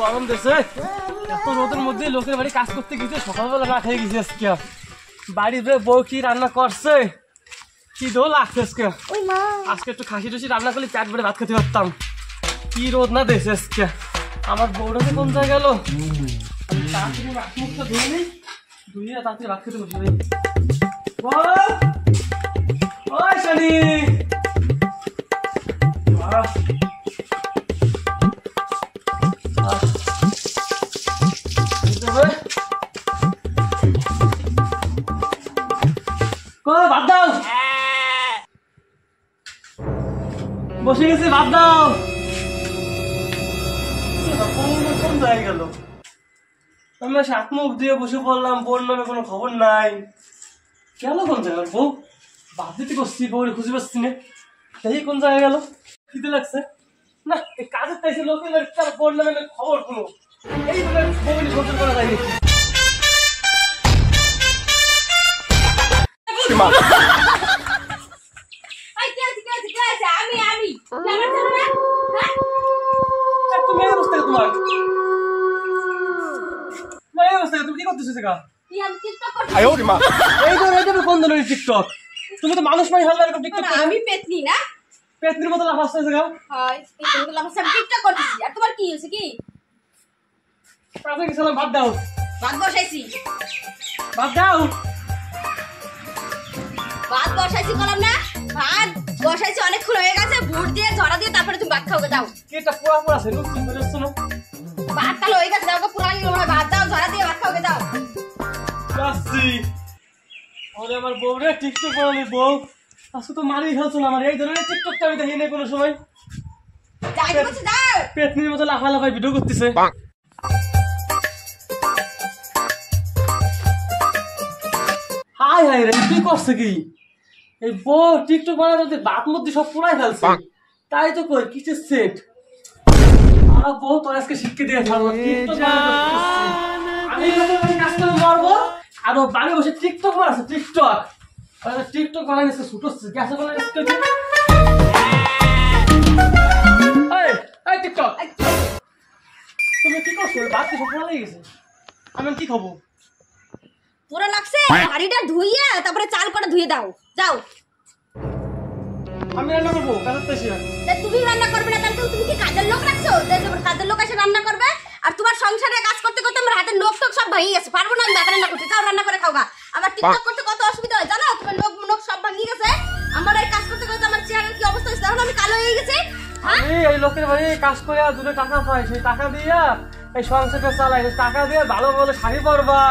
গরম দেশে এত রোদের মধ্যে লোকের বাড়ি কাজ করতে গেছে, সকালবেলা না খেয়ে গেছি আজকে। বাড়ির বউ কি রান্না করছে, কি দো লাগছে আজকে। আজকে একটু খাসি টুসি রান্না করলে পেট ভরে ভাত খেতে পারতাম। কি রোদ না দেশে আজকে। আমার বউটা কোন জায়গায় গেল, তাড়াতাড়ি মুখটা ধুয়ে নিই, ধুয়ে তাড়াতাড়ি ভাত খেতে বসে। ওই শানি ভাত দাও, বসে গেছি, ভাত দাও। কোন জায়গায় গেল? আমরা সাত মুখ দিয়ে বসে পড়লাম, বোন নামে কোনো খবর নাই। গেল কোন জায়গায় বউ? ভাত দিতে করছি, বউরে খুঁজে পাচ্ছি না। সেই কোন জায়গায় গেল? খিদে লাগছে না, এই কাজের তাইছে লোকের বোন নামে খবর কোনো এই বউকে সহ্য করা যায় নাকি? তুমি তো মানুষ মাই হল টিকটক। আমি পেতনি না, পেতনির মতো লাফ আসছে গা। হয় পেতনির মতো লাফ আসছে, আমি টিকটক করতেছি। আর তোমার কি হইছে কি? কাজে গেছিলাম, ভাত দাও। ভাত বসাইছি, ভাত দাও। ভাত বসাইছি বললাম না, ভাত বসাইছি অনেকক্ষণ হয়ে গেছে। ভুট দিয়ে ঝরা দিয়ে তারপরে তুমি ভাত খাওগে দাও। কি এটা পুরা পুরা আছে লুচি বুঝছ না? ভাত কালো হয়ে গেছে, দাও পুরানি লোড়া ভাত দাও, ঝরা দিয়ে ভাত খাওগে দাও। কাচ্ছি ওরে আমার বউ রে, টিকটক বানালি বউ। আজকে তো মারি খেলছো না আমার। এই ধরনের টিকটকটা আমি দেখি নাই কোনো সময়। যাইতে বলছি দাও। পেতনির মতো লাফা লাফাই ভিডিও করতেছে। হাই হাই রে, কি করছে কি এই বউ? টিকটক বানাতে বাত মধ্যে সব পুরাই ফেলছে। তাই তো কই কিসের সেট। আর বউ তোর আজকে শিক্ষা দিয়ে ছাড়বো। টিকটক আমি কাজ করে মারবো, আর ও বাড়ি বসে টিকটক বানাচ্ছে। টিকটক টিকটক বানাই নিচ্ছে, ছুটোচ্ছে গ্যাসে বানাই নিচ্ছে। টিকটক তুমি কি করছো? ভাত কি সব পুরা লেগে গেছে, আমি কি খাবো? পুরো লাগছে, হাড়িটা ধুইয়া তারপরে চাল কটা ধুয়ে দাও। যাও। আমি রান্না করবো, কাজের তাইছি না। তুমি রান্না করবে না, তাহলে তুমি কি কাজের লোক রাখছো? কাজের লোক এসে রান্না করবে। আর তোমার সংসারে কাজ করতে করতে আমার হাতের নখ টক সব ভেঙে গেছে, পারবো না আমি ভাত রান্না করতে। যাও রান্না করে খাওগা। আমার টিকটক করতে কত অসুবিধা হয় জানো? তোমার নখ সব ভেঙে গেছে। আমার এই কাজ করতে করতে আমার চেহারার কি অবস্থা হয়েছে, এখন আমি কালো হয়ে গেছে। আমি এই লোকের বাড়ি কাজ করে দুটো টাকা পাই, সেই টাকা দিয়া এই সংসারটা চালাই। টাকা দিয়ে ভালো ভালো শাড়ি পরবা,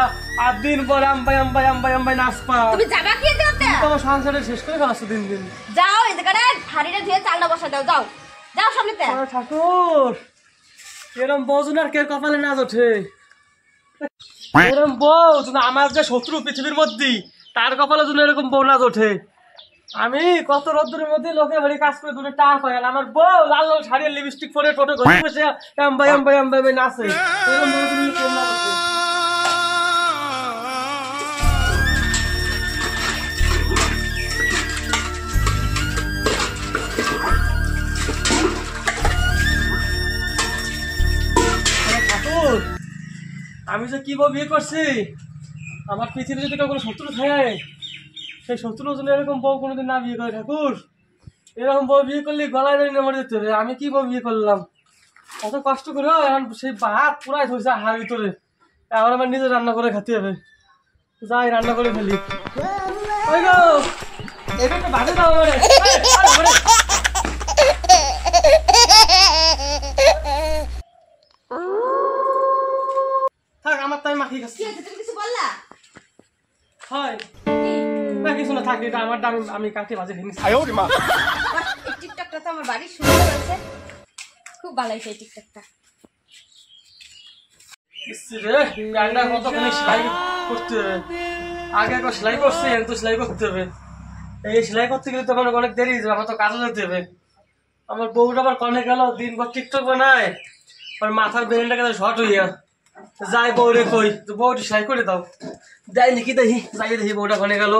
আর দিন পর আম্বাই আম্বাই আম্বাই আম্বাই নাচপা। তুমি যাবা কি দেওতে? তোমার সংসারটা শেষ করে ফেলাচ্ছ দিন দিন। যাও এই জায়গাটা হাড়িটা ধুয়ে চালটা বসা দাও। যাও যাও সামনেতে। ঠাকুর এরম বউজন আর কে কপালে না ওঠে। এরম বউ আমার যে শত্রু পৃথিবীর মধ্যে, তার কপালে জন্য এরকম বউ না ওঠে। আমি কত রোদ্দুরের মধ্যে লোকের বাড়ি কাজ করে দুটো টাকা পাই, আর আমার বউ লাল লাল শাড়ি লিপস্টিক পরে টোটো ঘরে বসে আম্বাই আম্বাই আম্বাই নাচে। এরকম বউ তুমি কেন না ওঠে? ঠাকুর আমি যে কি বউ বিয়ে করছি, আমার পৃথিবীতে যদি কোনো শত্রু থাকে, সেই শত্রুর জন্য এরকম বউ কোনোদিন না বিয়ে করে। ঠাকুর এরকম বউ বিয়ে করলে গলায় ধরে মরে যেতে হবে। আমি কি বউ বিয়ে করলাম, এত কষ্ট করে এখন সেই ভাত পুরাই ধরছে হাড় ভিতরে। এখন আমার নিজে রান্না করে খেতে হবে। যাই রান্না করে ফেলি। ওই গো এটা তো ভাতে দাও আমারে। থাক আমার তাই মাখি গেছে। তুমি কিছু বললা? হয় না কিছু না, থাকি আমার দাম আমি কাকে বাজে নিচ্ছি। এই টিকটকটা তো আমার বাড়ির সুন্দর হয়েছে, খুব ভালো হয়েছে এই টিকটকটা। কতখানি সেলাই করতে হবে, আগে একবার সেলাই করছি, এখন তো সেলাই করতে হবে। এই সেলাই করতে গেলে তো অনেক দেরি, আমার তো কাজে যেতে হবে। আমার বউটা আবার কনে গেল, দিনভর টিকটক বানায়, আর মাথার ব্রেনটা গেলে শর্ট হইয়া। যাই বউরে কই, বউটি সেলাই করে দাও। যাই নাকি দেখি, যাই দেখি বউটা কনে গেল।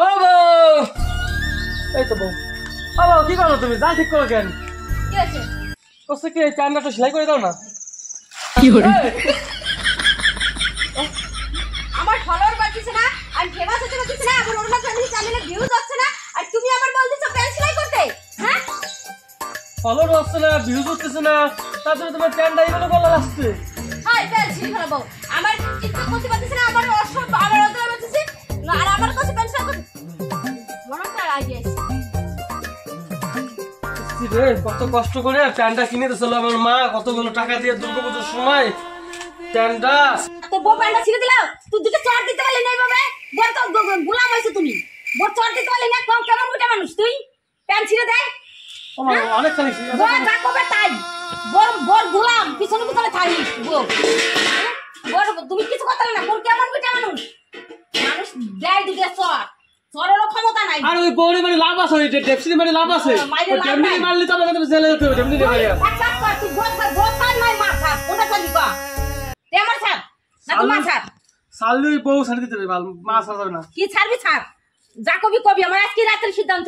ও বউ, এই তো বউ। ও বউ কি করো তুমি? যা ঠিক করো কেন? কি আছে? কি প্যান্টটা সেলাই করে দাও না। আমার ফলোয়ার বাড়ছে না, আর ফেমাস হতে পারছে না, আমার ওর মাঝে চ্যানেলে ভিউজ হচ্ছে না, আর তুমি আমার বলতেছো প্যান্ট সেলাই করতে? হ্যাঁ, ফলোর হচ্ছে না, ভিউজ হচ্ছে না, তারপরে তোমার প্যান্টটা এগুলো বলা আসছে। হাই প্যান্ট সেলাই করবো, আমার টিকটক করতে পারছে না, আমার অসব আমার ওদের বাড়ছে না, আর আমার কাছে প্যান্ট সেলাই করতে মনে হয় আইডিয়া রে, কত কষ্ট করে প্যান্টটা কিনে দিয়েছিল আমার মা, কতগুলো টাকা দিয়ে দুর্গাপুজোর সময় প্যান্টটা। তো বউ প্যান্টটা ছিঁড়ে দিলাও, তুই দুটো চার দিতে পারলি না এইভাবে, বল তো গোলাম হয়েছে তুমি, বল চার দিতে পারলি না, কেমন মোটা মানুষ তুই, প্যান্ট ছিঁড়ে দেয় অনেক খালি বল যা করবে তাই, বল বল গোলাম পিছনে পিছনে থাকিস বল, বল তুমি কিছু কথা না, বল কেমন মোটা মানুষ, মানুষ দেয় দিতে চর চরেরও ক্ষমতা নাই। আর ওই বউরে মানে লাভ আছে, ওই ডেপসিনি মানে লাভ আছে, ডেমনি মারলে তো আমাকে জেলে যেতে হবে, ডেমনি মারিয়া তুই বল খান নাই মাথা কোনটা চাবি কা তে আমার ছাড় না তোমার ছাড় সালু বউ ছাড়ি দিতে হবে, মা ছাড়া যাবে না। কি ছাড়বি ছাড়, যা কবি কবি, আমার আজকে রাতের সিদ্ধান্ত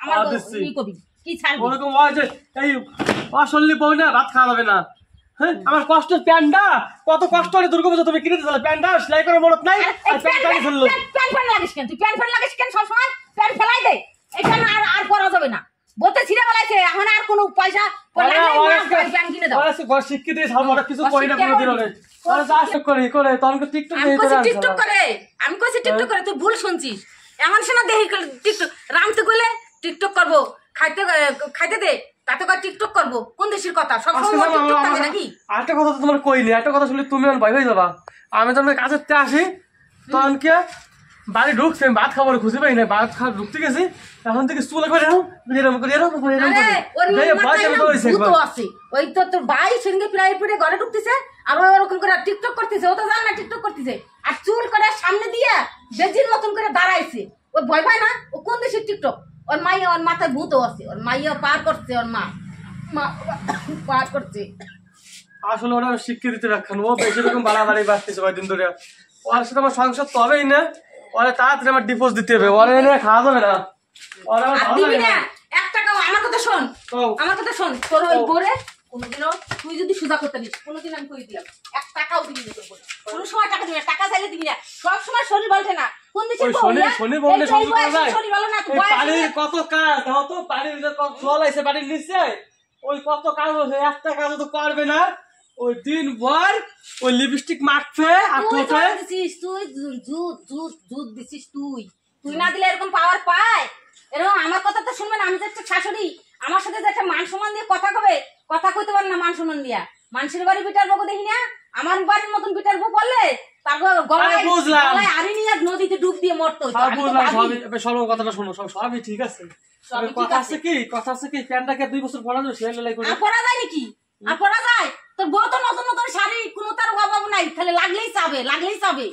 আমার কি কবি কি ছাড়বি, ওরকম হয় যে এই অসল্লি বউ না ভাত খাওয়া যাবে না। হ্যাঁ, আমার কষ্টের প্যান্টটা, কত কষ্ট করে দুর্গাপুজো তুমি কিনে দিতে, প্যান্টটা সেলাই করে মরত নাই, আর প্যান্টটা ফেললো। প্যান্ট ফেল লাগিস কেন তুই, প্যান্ট ফেল লাগিস কেন সবসময়, প্যান্ট ফেলাই দে, এটা আর আর করা যাবে না, বলতে ছিঁড়ে বলাইছে, এখন আর কোনো পয়সা প্যান্ট কিনে দাও, ঘর শিক্ষিত ওরা কিছু করি না কোনোদিন, ওরে ওরা যা সব করে তখন টিকটক আমি টিকটক করে, আমি কইছি টিকটক করে, তুই ভুল শুনছিস, এমন শোনা দেখি টিকটক রামতে কইলে টিকটক করবো, খাইতে দে তাতে কয় টিকটক করবো, কোন দেশের কথা, সব সময় টিকটক থাকে নাকি? আরেকটা কথা তো তোমার কইনি, একটা কথা শুনলে তুমি আমার ভয় হয়ে যাবা। আমি যখন কাজের তে আসি তখন কে বাড়ি ঢুকছে, আমি ভাত খাবার খুঁজে পাই না, ভাত খাওয়া ঢুকতে গেছি, এখন থেকে চুলে করে ওই তো তোর ভাই সঙ্গে প্রায় পরে ঘরে ঢুকতেছে, আর ওরকম করে টিকটক করতেছে, ও তো জান না টিকটক করতেছে, আর চুল করে সামনে দিয়ে বেজির মতন করে দাঁড়াইছে, ওই ভয় পায় না, ও কোন দেশের টিকটক, ওর মাইয়া ওর মাথায় ভূতও আছে, ওর মাইয়া পার করছে, ওর মা পার করছে। আসলে ওরা শিক্ষা দিতে রাখান, ও বেশি রকম বাড়াবাড়ি বাড়তেছে কয়েকদিন ধরে, ওর সাথে আমার সংসার তো হবেই না, ওরা তাড়াতাড়ি আমার ডিভোর্স দিতে হবে, ওরা এনে খাওয়া যাবে না, ওরা দিবি না এক টাকাও। আমার কথা শোন, আমার কথা শোন, তোর ওই বোরে কোনোদিনও তুই যদি সুজা করতে নিস, কোনোদিন আমি কই দিলাম এক টাকাও দিবি না, তোর বোরে কোনো সময় টাকা দিবি না, টাকা চাইলে দিবি না, সব সময় শরীর বলছে না, কোন দিন শনি বললে শরীর বলে না, বাড়ির কত কাজ দাও তো, বাড়ির ভিতরে কত জল আছে বাড়ির নিচে, ওই কত কাজ আছে, একটা কাজ তো পারবে না, ওই দিন ভর ওই লিপস্টিক মাখছে আর ঠোঁটে দিছিস তুই, দুধ দিছিস তুই, তুই না দিলে এরকম পাওয়ার পায়, এরকম আমার কথা তো শুনবে না, আমি তো একটা শাশুড়ি, আমার সাথে যে একটা মান সম্মান দিয়ে কথা কবে, কথা কইতে পারে না মান সম্মান দিয়া, মানুষের বাড়ি পিটার বউ দেখি না, আমার বাড়ির মতন পিটার বউ পড়লে তারপর গলায় আড়ি নিয়ে নদীতে ডুব দিয়ে মরতো। সব কথাটা শোনো, সবই ঠিক আছে, কথা আছে কি প্যান্টটাকে 2 বছর পরা যাবে, সেলাই করে পরা যায় নাকি, আর পরা যায়, তোর বউ তো নতুন নতুন শাড়ি, কোনো তার অভাব নাই, খালি লাগলেই যাবে লাগলেই যাবে,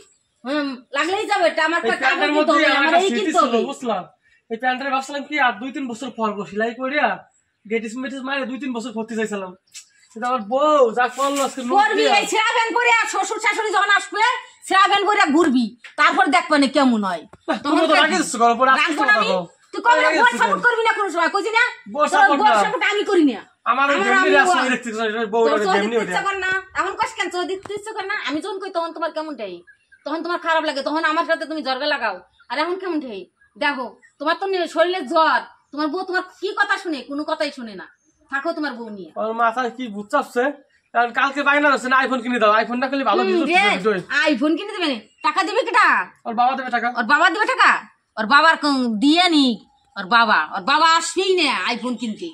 আমার প্যান্টের মধ্যে আমার স্মৃতি ছিল, বুঝলাম, এই প্যান্টের ভাবছিলাম কি আর 2-3 বছর পরবো, সেলাই করিয়া গেটিস মেটিস মারে 2-3 বছর করতে চাইছিলাম, সেটা আমার বউ যা করলো ছেঁড়া প্যান্ট পরে শ্বশুর শাশুড়ি যখন আসবে ছেঁড়া প্যান্ট পরে ঘুরবি, তারপর দেখবে না কেমন হয়, তুমি তো রাগে দিচ্ছ করো পরে আসতে কথা কও, তুই কবে বল সাপোর্ট করবি না কোনো সময়, কইছি না বল সাপোর্ট আমি করি না, আমার যেমনি রাস্তা দেখতে বউরা যেমনি ওঠে না, এখন কষ্ট কেন চোখ দেখতে ইচ্ছা করে না, আমি যখন কই তখন তোমার কেমনটাই, তখন তোমার খারাপ লাগে, তখন আমার সাথে তুমি জর্গা লাগাও, আর এখন কেমনটাই দেখো, তোমার তো শরীরে জ্বর, তোমার বউ তোমার কি কথা শুনে, কোনো কথাই শুনে না, থাকো তোমার বউ নিয়ে, ওর মাথায় কি ভূত চাপছে, কারণ কালকে বাইনা আছে না, আইফোন কিনে দাও, আইফোনটা খালি ভালো আইফোন কিনে দেবে না, টাকা দেবে কেটা, ওর বাবা দেবে টাকা, ওর বাবা দেবে টাকা, ওর বাবার দিয়ে নি, ওর বাবা আসবেই না আইফোন কিনতে।